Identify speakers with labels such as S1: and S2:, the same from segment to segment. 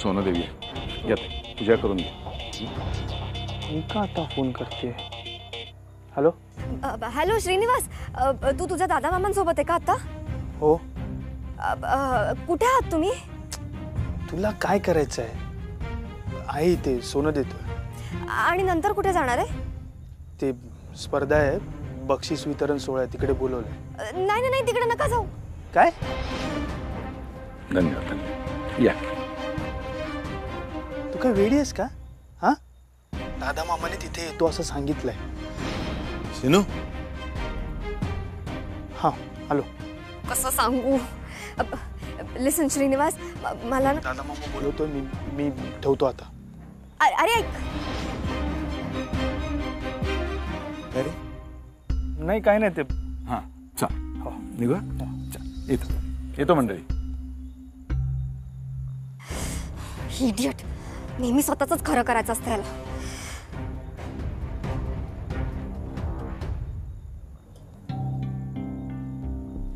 S1: सोनं देऊया. या पूजा करून घे.
S2: मी का आता फोन करते? हॅलो
S3: हॅलो श्रीनिवास, तू तुझ्या दादा मामांसोबत आहे का आता?
S2: हो.
S3: कुठे आहात तुम्ही?
S2: तुला काय करायचं आहे? आई ते सोनं देतोय.
S3: आणि नंतर कुठे जाणार आहे?
S2: ते स्पर्धा आहे, बक्षीस वितरण सोहळा तिकडे बोलवलंय.
S3: नाही नाही, तिकडे नका जाऊ.
S2: काय?
S1: धन्यवाद धन्यवाद. या.
S2: तू काय वेडी आहेस का? हा, दादा मामाने तिथे येतो असं सांगितलंय.
S1: सिनू.
S2: हा हॅलो.
S3: कसं सांगू? लिसन श्रीनिवास, मला ना
S2: दादा मामा बोलवतोय. मी ठेवतो आता.
S3: अरे ऐक.
S1: अरे
S2: नाही काय नाही ते.
S1: हां चल. हो निघू. चल येतो मंडळी.
S3: इडियट, नेहमी स्वतःच खरं करायचं असतं याला.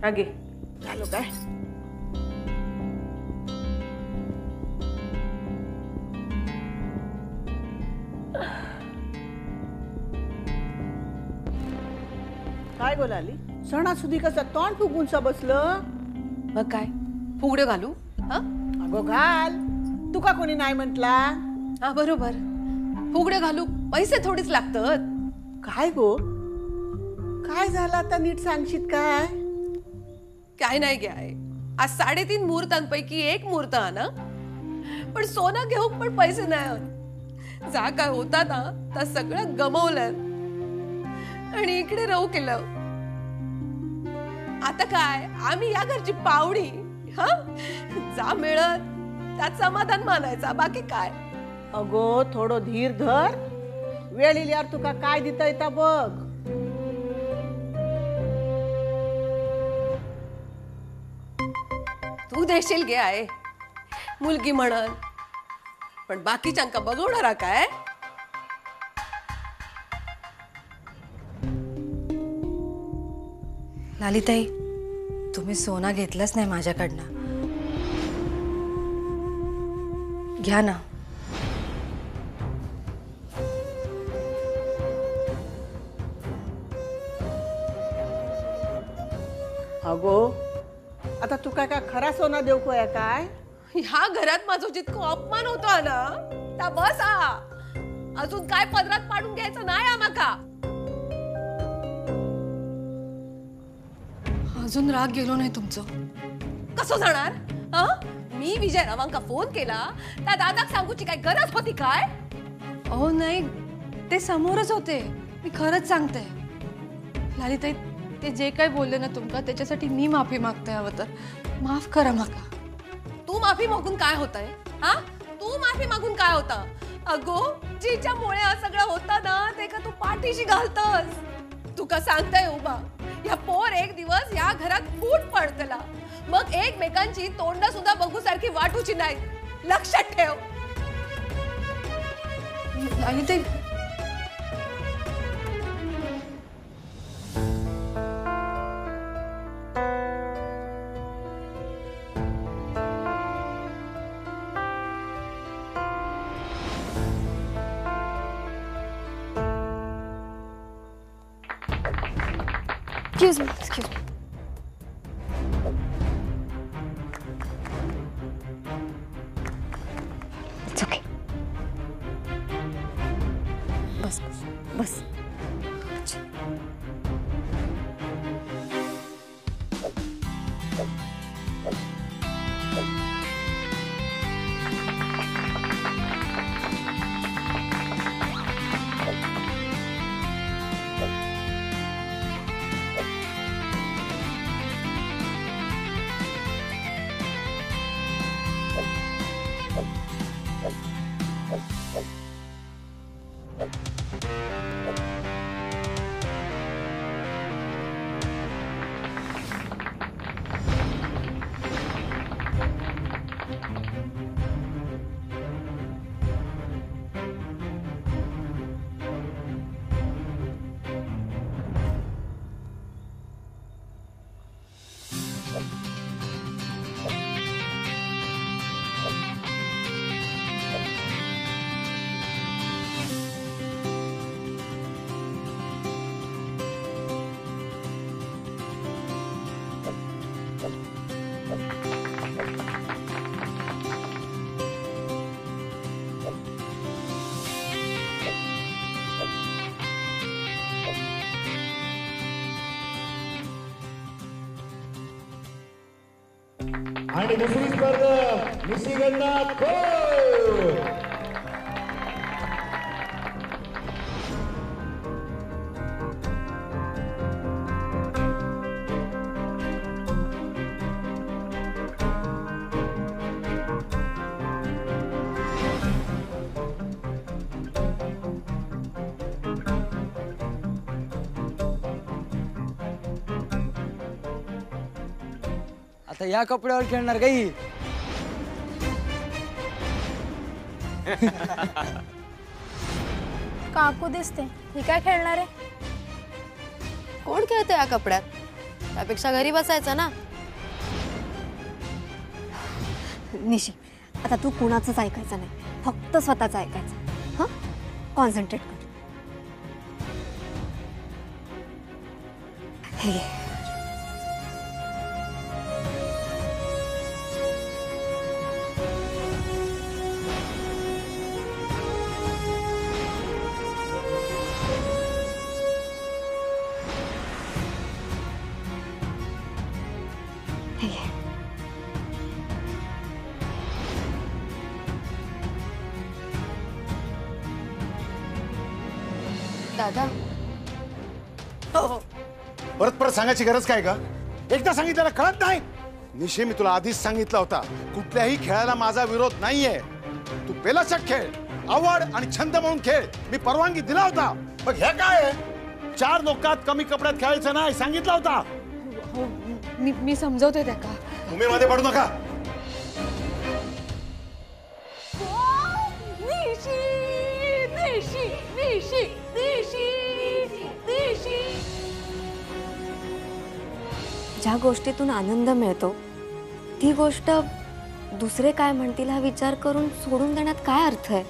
S4: आगे आलो काय? काय बोलाली? सणासुदी कसं तोंड फुगूनसा बसलं?
S5: मग काय फुगडे घालू? हा
S4: अगो घाल. तुका कोणी नाही म्हटला?
S5: हा बरोबर, फुगडे घालू. पैसे थोडीच लागतात.
S4: काय गो, काय झालं आता नीट सांगशील काय?
S5: काय नाही घ्याय. आज 3.5 मुहूर्तांपैकी एक मुहूर्त ना, पण सोनं घेऊन पण पैसे नाही. जा काय होता ना तर सगळं गमवलं आणि इकडे राहू केलं. आता काय, आम्ही या घरची पाहुणी. हा, जा मिळत त्यात समाधान मानायचा, बाकी काय.
S4: अगो थोडं धीर धर. वेळ इल्यावर तुका काय देता येता बघ.
S5: तू देशील गे आहे मुलगी म्हणन, पण बाकीच्यांका बघवणारा काय?
S6: लालिताई, तुम्ही सोना घेतलाच नाही माझ्याकडनं. घ्या ना.
S4: अगो आता तुका काय खरा सोना देऊ कोया काय?
S5: ह्या घरात माझा जितकं अपमान होतो ना त्या बस आ. अजून काय पदरात पाडून घ्यायचं नाही आम्हाला.
S6: अजून राग गेलो नाही तुमचं?
S5: कसं जाणार? मी विजय रावांका फोन केला त्या दादाक सांगूची काय गरज होती काय?
S6: अहो नाही, ते समोरच होते. मी खरंच सांगते लालिताई, ते जे काय बोलले ना तुमका त्याच्यासाठी मी माफी मागते. हवं तर माफ करा माका.
S5: तू माफी मागून काय होतंय? हा, तू माफी मागून काय होतं? अगो जिच्यामुळे हे सगळं होतं ना ते का तू पाठीशी घालतस. तुका सांगताय उभा, या पोर एक दिवस या घरात फूट पडतला, मग एकमेकांची तोंड सुद्धा बघू सारखी वाटूची नाही. लक्षात ठेव.
S6: लालिताई,
S3: Excuse me, excuse me. It's okay. बस बस बस.
S7: आणि दुसरी स्पर्धक निशिगंधा खोत.
S8: आता या कपड्यावर खेळणार काही.
S9: काकू दिसते, ही काय खेळणार आहे?
S10: कोण खेळतं या कपड्यात? त्यापेक्षा घरी बसायचं ना.
S3: निशी, आता तू कुणाचंच ऐकायचं नाही, फक्त स्वतःचं ऐकायचं. हां, कॉन्सन्ट्रेट कर. हे घे. हे घे.
S10: दादा,
S7: परत परत सांगायची गरज काय का? एकदा सांगितलेलं कळत नाही. निशे, मी तुला आधीच सांगितलं होता, कुठल्याही खेळाला माझा विरोध नाहीये. तू बेलचक खेळ, आवड आणि छंद म्हणून खेळ, मी परवानगी दिला होता. मग हे काय आहे? 4 लोकात कमी कपड्यात खेळायचं नाही सांगितलं होता.
S6: हो, मी समजवते त्याका.
S7: तुम्ही मध्ये पडू नका.
S3: ज्या गोष्टीतून आनंद मिळतो ती गोष्ट दुसरे काय म्हणतील हा विचार करून सोडून देण्यात काय अर्थ आहे?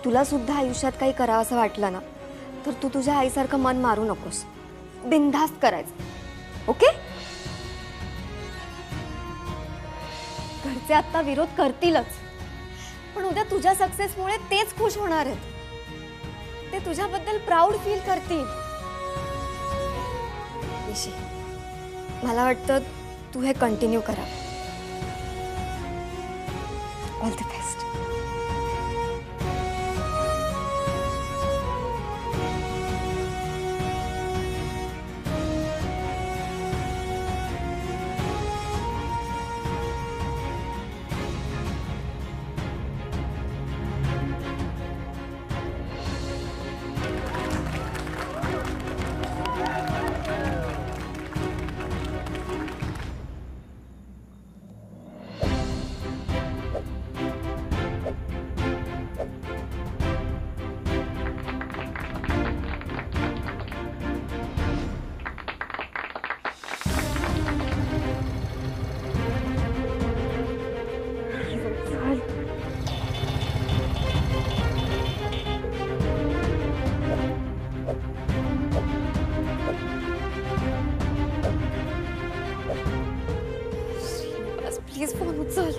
S3: तुला सुद्धा आयुष्यात काही करावंसं वाटलं ना तर तू तुझ्या आईसारखं मन मारू नकोस, बिनधास्त करायचं. ओके? घरचे आता विरोध करतीलच, पण उद्या तुझ्या सक्सेसमुळे तेच खुश होणार आहेत. ते तुझ्याबद्दल प्राऊड फील करतील. निशी, मला वाटतं तू हे कंटिन्यू करा. All the best. Please phone उचल.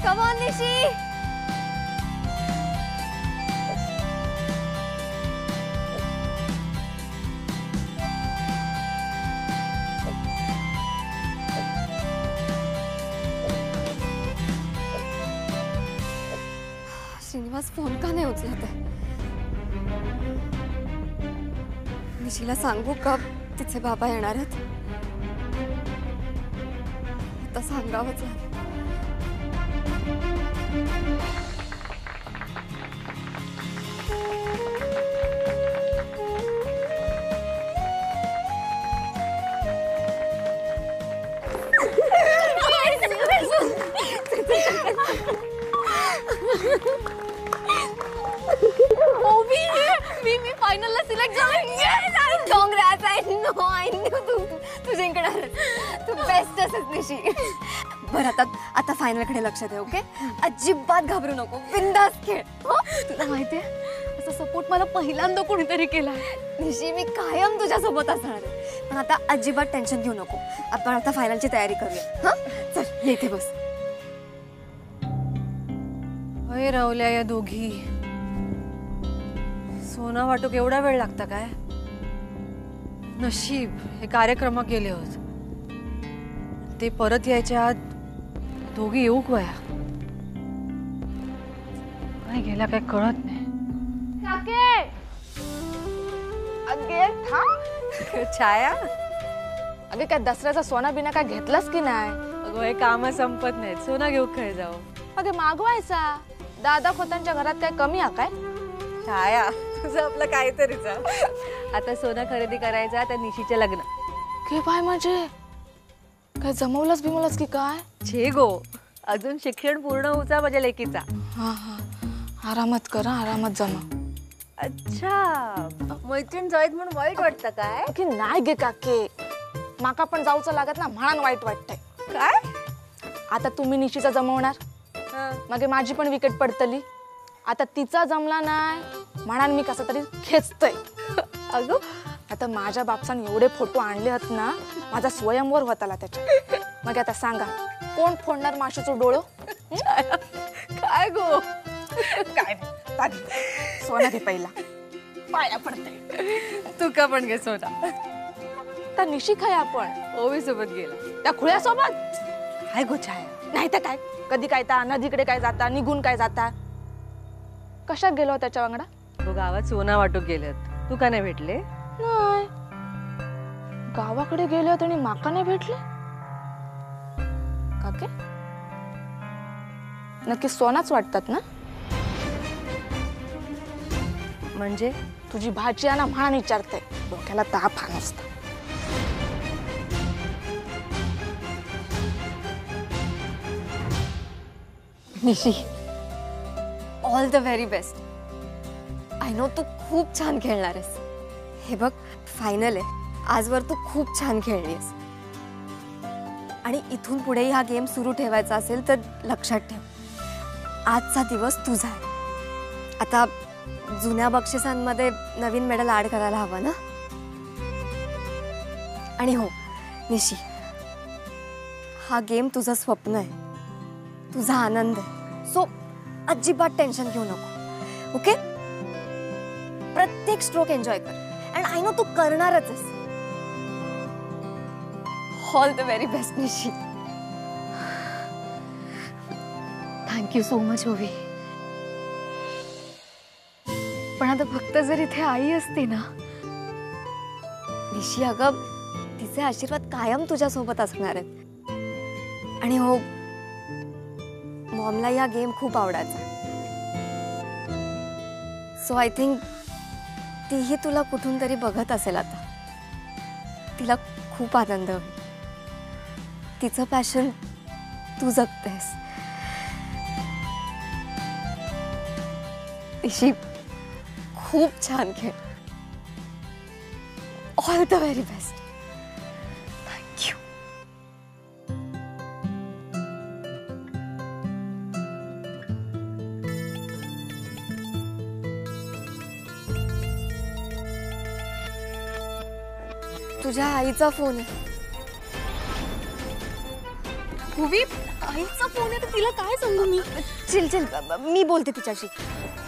S3: कम ऑन निशी. श्रीनिवास फोन का नाही उचलत आहे? निशीला सांगू का तिचे बाबा येणार आहेत? आता सांगावंच लागेल. मी फायनलला सिलेक्ट झाले. काँग्रेस. आय नो तू जिंकणार. तू बेस्ट आहेस निशी. बरं, आता फायनलकडे लक्ष दे. ओके? अजिबात घाबरू नको, बिंदास खेळ.
S6: तुला माहितीये, असा सपोर्ट मला पहिल्यांदा कोणीतरी केला.
S3: निशी, मी कायम तुझ्या सोबत असणार आहे. पण आता अजिबात टेन्शन घेऊ नको. आपण आता फायनलची तयारी करूया. हां, चल येथे बस.
S6: होय, रावल्या या दोघी. सोना वाटूक एवढा वेळ लागता काय? नशीब हे कार्यक्रमात गेले होत, ते परत यायच्या आत दोघी येऊक वया. काय गेला काय कळत नाही.
S10: छाया, अगे काय दसऱ्याचा सोना बिना काय घेतलास की नाही?
S6: अगं हे काम संपत नाहीत, सोना घेऊ खय जाऊ.
S10: अगे मागवायचा. दादा खोतांच्या घरात काय कमी आहे काय?
S6: छाया, तुझं आपलं काहीतरीच. आता सोना खरेदी करायचा त्या निशीचे लग्न.
S10: के बाय म्हणजे काय जमवलंच बिमवलंच की काय?
S6: छे गो, अजून शिक्षण पूर्ण होऊचा माझ्या लेकीचा.
S10: हा हा, आरामात करा, आरामात जमा.
S6: अच्छा, मैत्रीण जाईत म्हणून वाईट वाटतं काय?
S10: की नाही गे काके, माका पण जाऊचं लागत ना म्हणून वाईट वाटतंय.
S6: काय?
S10: आता तुम्ही निशीचा जमवणार, मग माझी पण विकेट पडतली. आता तिचा जमला नाही म्हणून मी कसं तरी खेचतय.
S6: अगं
S10: आता माझ्या बापसान एवढे फोटो आणले आहेत ना, माझा स्वयंवर होताला त्याच्या. मग आता सांगा कोण फोडणार माशीचं डोळं?
S6: काय गो?
S10: काय सोना घे पहिला, पाया पडते.
S6: तुका पण घे सोना.
S10: तर निशी खाय आपण
S6: ओवी सोबत गेला
S10: त्या खुळ्यासोबत. हाय गो छाया, नाही तर काय, कधी काय ता नदीकडे काय जाता, निघून काय जाता. कशात गेलो त्याच्या वांगडा?
S6: तो गावात सोना वाटूक गेलेत, तू का नाही भेटले?
S10: नाही, गावाकडे गेले आणि माका नाही भेटले. काके नक्की सोनाच वाटतात ना?
S6: म्हणजे
S10: तुझी भाची ना म्हणून विचारते, डोक्याला ताप हा नसता.
S3: Nishi, all the very best. I know तू खूप छान खेळणार आहेस. हे बघ, फायनल आहे, आजवर तू खूप छान खेळलीस. आणि इथून पुढेही हा गेम सुरू ठेवायचा असेल तर लक्षात ठेव, आजचा दिवस तुझा आहे. आता जुन्या बक्षिसांमध्ये नवीन मेडल ऍड करायला हवं ना. आणि हो निशी, हा गेम तुझं स्वप्न आहे, तुझा आनंद आहे. सो अजिबात टेन्शन घेऊ नको, ओके? प्रत्येक स्ट्रोक एन्जॉय कर. अँड आय नो तू करणारच आहेस. ऑल द व्हेरी बेस्ट निशी. थँक्यू सो मच ओवी. पण आता फक्त जर इथे आई असती ना निशी, अगं तिचे आशीर्वाद कायम तुझ्या सोबत असणार आहेत. आणि हो, मॉमला या गेम खूप आवडायचा. सो आय थिंक तीही तुला कुठून तरी बघत असेल आता. तिला खूप आनंद होईल. तिचं पॅशन तू जगतेस. निशी, खूप छान खेळ. All the very best. Thank you. तुझ्या आईचा फोन आहे. उभी, आईचा फोन आहे तर तिला काय सांगू मी? चिल चिल, मी बोलते तिच्याशी.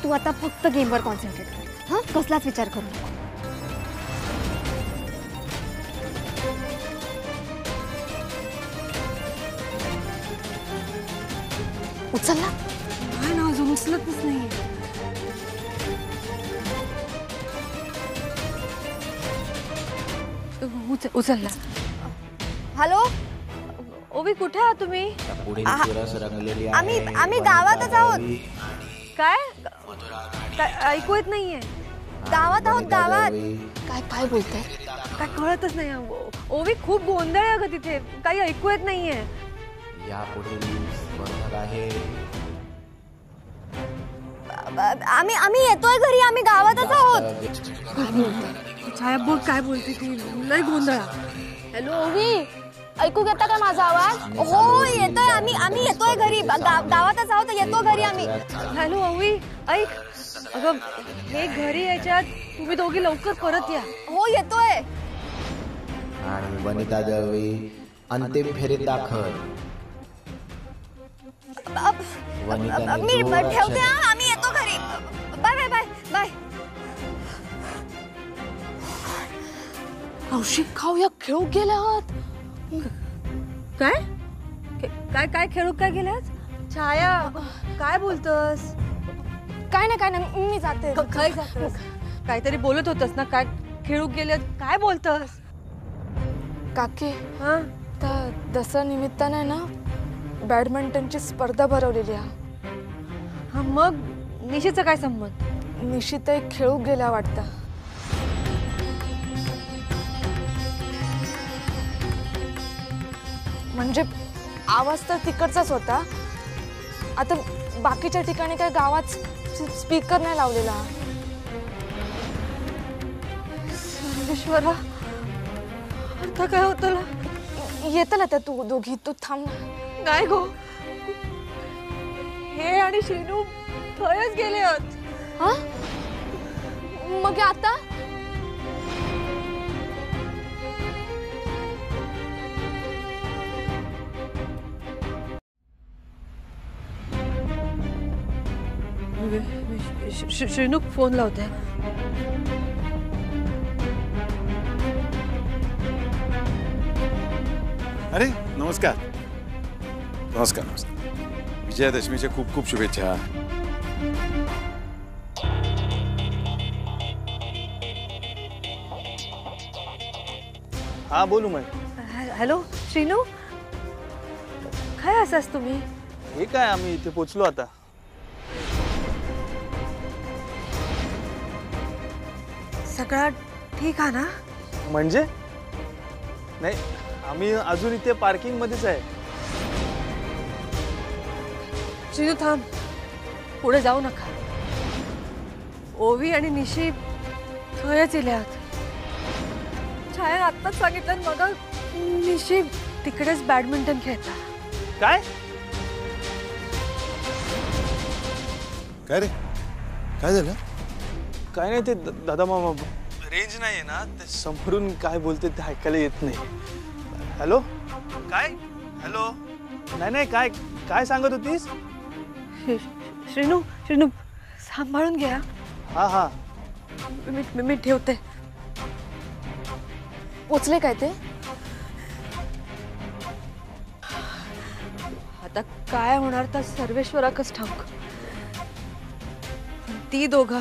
S3: तू आता फक्त गेमवर कॉन्सन्ट्रेट कर. हा, कसलाच विचार करू नको. उचलला
S6: काय ना, अजून उचलतच नाहीये. उचलला.
S3: हॅलो
S6: ओवी, कुठे आहात तुम्ही?
S3: आम्ही गावातच आहोत.
S6: काय ऐकू येत नाहीये.
S3: गावात आहोत, गावात.
S10: काय काय बोलताय?
S6: काय कळतच नाही. ओवी, खूप गोंधळ आहे ग तिथे, काही ऐकू येत नाहीये.
S3: आम्ही येतोय घरी, आम्ही गावातच आहोत.
S6: छाया बोल, काय बोलते ती? लय गोंधळ.
S10: हॅलो ओवी, ऐकू घेता का माझा आवाज?
S3: हो येतोय, आम्ही येतोय घरी, गावातच आहोत, येतो घरी आम्ही.
S6: हॅलो ओवी, ऐक. अगं, हे घरी यायच्यात तुम्ही दोघी लवकर परत या.
S3: हो येतोय.
S11: आणि वनिता दळवी अंतिम फेरीत दाखल.
S3: मी ठेवते. आम्ही येतो घरी. Bye bye bye bye.
S10: औषध खाऊया खेळू गेले आहात.
S6: काय काय काय खेळू काय गेल्यास? छाया काय बोलतोस?
S10: काय नाही मी जाते.
S6: काय जातोस? काहीतरी बोलत होतस ना, काय खेळू गेले काय बोलतोस?
S10: काकी
S6: हा
S10: त्या दसरा निमित्ताने ना बॅडमिंटनची स्पर्धा भरवलेली आहे.
S6: हा मग निशीचा काय संबंध?
S10: निशित खेळू गेल्या वाटतं. म्हणजे आवाज तर तिकडचाच होता. आता बाकीच्या ठिकाणी काय गावात स्पीकर नाही लावलेला.
S6: सर्वेश्वरा आता काय होतं?
S10: येतं ना त्या तू दोघी तू थांब.
S6: काय गो हे आणि श्रीनू थयच गेले आहेत.
S10: हा मग आता
S6: श्रीनू फोन लावते.
S1: अरे नमस्कार. नमस्कार नमस्कार. विजयादशमीच्या खूप खूप शुभेच्छा.
S2: हा बोलू मग.
S6: हॅलो श्रीनू काय असास तुम्ही?
S2: हे काय आम्ही इथे पोचलो आता.
S6: सगळं ठीक आहे ना?
S2: म्हणजे नाही आम्ही अजून इथे पार्किंग मध्येच आहे.
S6: श्रीनू थांब, पुढे जाऊ नका. ओवी आणि निशी थयच इल्यात. छाया आत्ताच सांगितलं मग निशी तिकडेच बॅडमिंटन खेळता.
S2: काय
S1: काय रे काय झालं?
S2: काय नाही ते दादा मामा रेंज नाही आहे ना, ते समोरून काय बोलते ते ऐकायला येत नाही. हॅलो काय? हॅलो नाही काय काय सांगत होतीस?
S6: श्रीनू श्रीनू सांभाळून घ्या.
S2: हा हा
S6: मी ठेवते.
S10: पोचले काय ते?
S6: आता काय होणार तर सर्वेश्वराकच ठाऊक. ती दोघं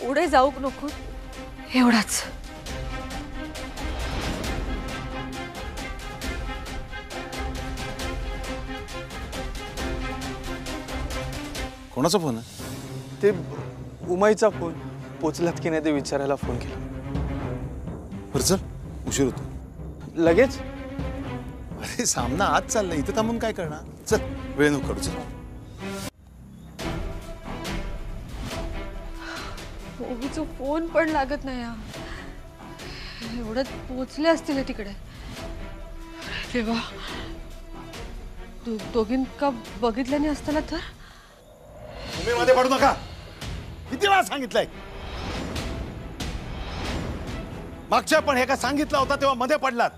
S6: पुढे जाऊ नको एवढाच.
S1: कोणाचा फोन आहे?
S2: ते उमाईचा फोन. पोचलात की नाही ते विचारायला फोन केला.
S1: बरं चल उशीर होतो.
S2: लगेच?
S1: अरे सामना आज चाललाय, इथं थांबून काय करणार? चल वेळ नको करू. चल
S6: ओवीचा फोन पण लागत नाही. एवढ्यात पोचले असतील तिकडे. तेव्हा दोघींका बघितल्याने असताना तर.
S7: तुम्ही मध्ये पडू नका. किती वेळा सांगितलंय? मागच्या पण हे का सांगितलं होता तेव्हा मध्ये पडलात.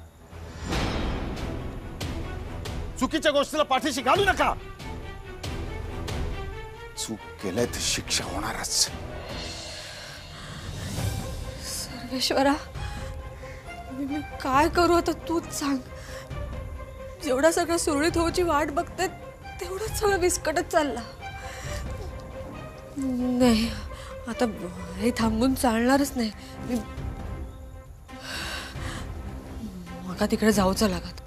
S7: चुकीच्या गोष्टीला पाठीशी घालू नका.
S1: चूक केलंय तर शिक्षा होणारच.
S6: सर्वेश्वरा मी काय करू आता तूच सांग. जेवढा सगळं सुरळीत होऊची वाट बघते तेवढंच सगळं विस्कटत चालला. नाही आता हे थांबून चालणारच नाही. मग तिकडे जाऊचं लागत.